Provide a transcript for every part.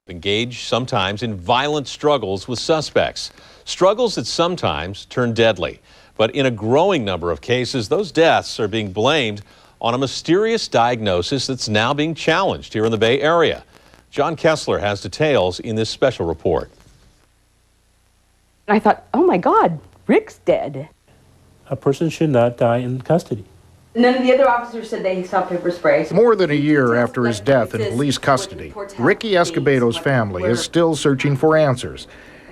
Engage sometimes in violent struggles with suspects, struggles that sometimes turn deadly. But in a growing number of cases, those deaths are being blamed on a mysterious diagnosis that's now being challenged here in the Bay Area. John Kessler has details in this special report. I thought, oh my God, Rick's dead. A person should not die in custody. None of the other officers said they saw pepper spray. More than a year after his death in police custody, Ricky Escobedo's family is still searching for answers.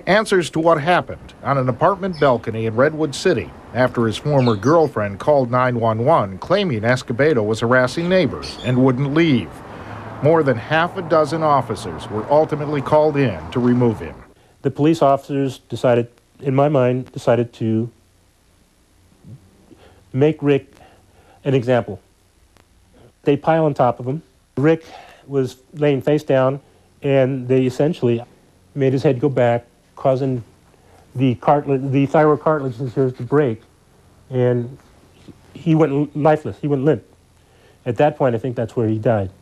Answers to what happened on an apartment balcony in Redwood City after his former girlfriend called 911 claiming Escobedo was harassing neighbors and wouldn't leave. More than half a dozen officers were ultimately called in to remove him. The police officers decided, in my mind, to make Rick an example. They pile on top of him. Rick was laying face down, and they essentially made his head go back, causing the thyroid cartilage to break, and he went lifeless. He went limp. At that point, I think that's where he died.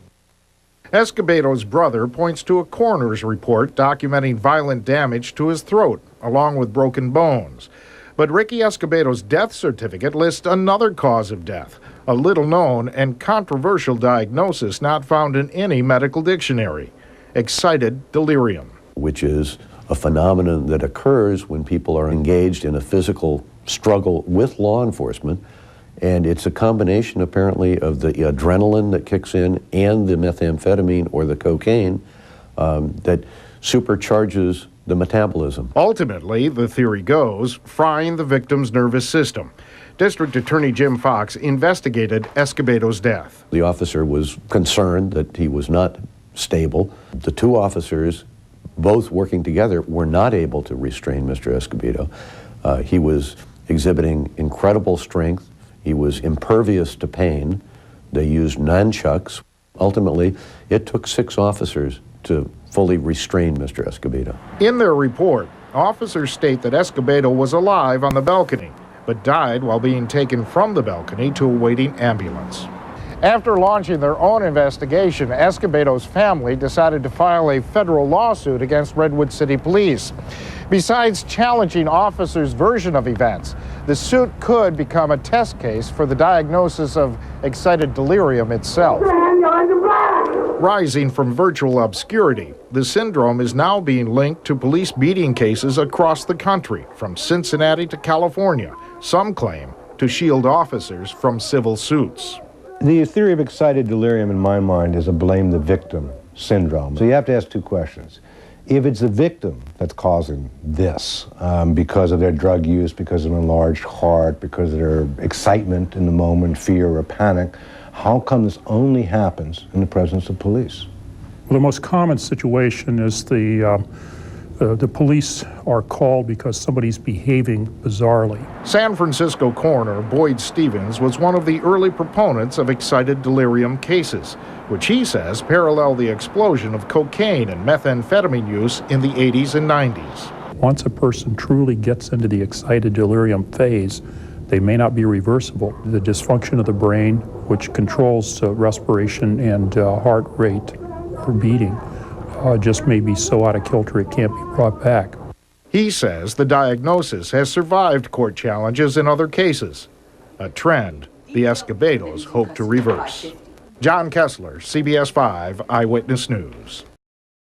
Escobedo's brother points to a coroner's report documenting violent damage to his throat, along with broken bones. But Ricky Escobedo's death certificate lists another cause of death, a little-known and controversial diagnosis not found in any medical dictionary: excited delirium. Which is a phenomenon that occurs when people are engaged in a physical struggle with law enforcement, and it's a combination apparently of the adrenaline that kicks in and the methamphetamine or the cocaine that supercharges the metabolism. Ultimately, the theory goes, frying the victim's nervous system. District Attorney Jim Fox investigated Escobedo's death. The officer was concerned that he was not stable. The two officers, both working together, were not able to restrain Mr. Escobedo. He was exhibiting incredible strength. He was impervious to pain. They used nunchucks. Ultimately, it took 6 officers to fully restrain Mr. Escobedo. In their report, officers state that Escobedo was alive on the balcony, but died while being taken from the balcony to a waiting ambulance. After launching their own investigation, Escobedo's family decided to file a federal lawsuit against Redwood City Police. Besides challenging officers' version of events, the suit could become a test case for the diagnosis of excited delirium itself. Rising from virtual obscurity, the syndrome is now being linked to police beating cases across the country, from Cincinnati to California. Some claim to shield officers from civil suits. The theory of excited delirium, in my mind, is a blame the victim syndrome. So you have to ask 2 questions. If it's the victim that's causing this, because of their drug use, because of an enlarged heart, because of their excitement in the moment, fear or panic, how come this only happens in the presence of police? Well, the most common situation is the police are called because somebody's behaving bizarrely. San Francisco coroner Boyd Stevens was one of the early proponents of excited delirium cases, which he says parallel the explosion of cocaine and methamphetamine use in the 80s and 90s. Once a person truly gets into the excited delirium phase, they may not be reversible. The dysfunction of the brain, which controls respiration and heart rate or beating, just may be so out of kilter it can't be brought back. He says the diagnosis has survived court challenges in other cases, a trend the Escobedos hope to reverse. John Kessler, CBS 5 Eyewitness News.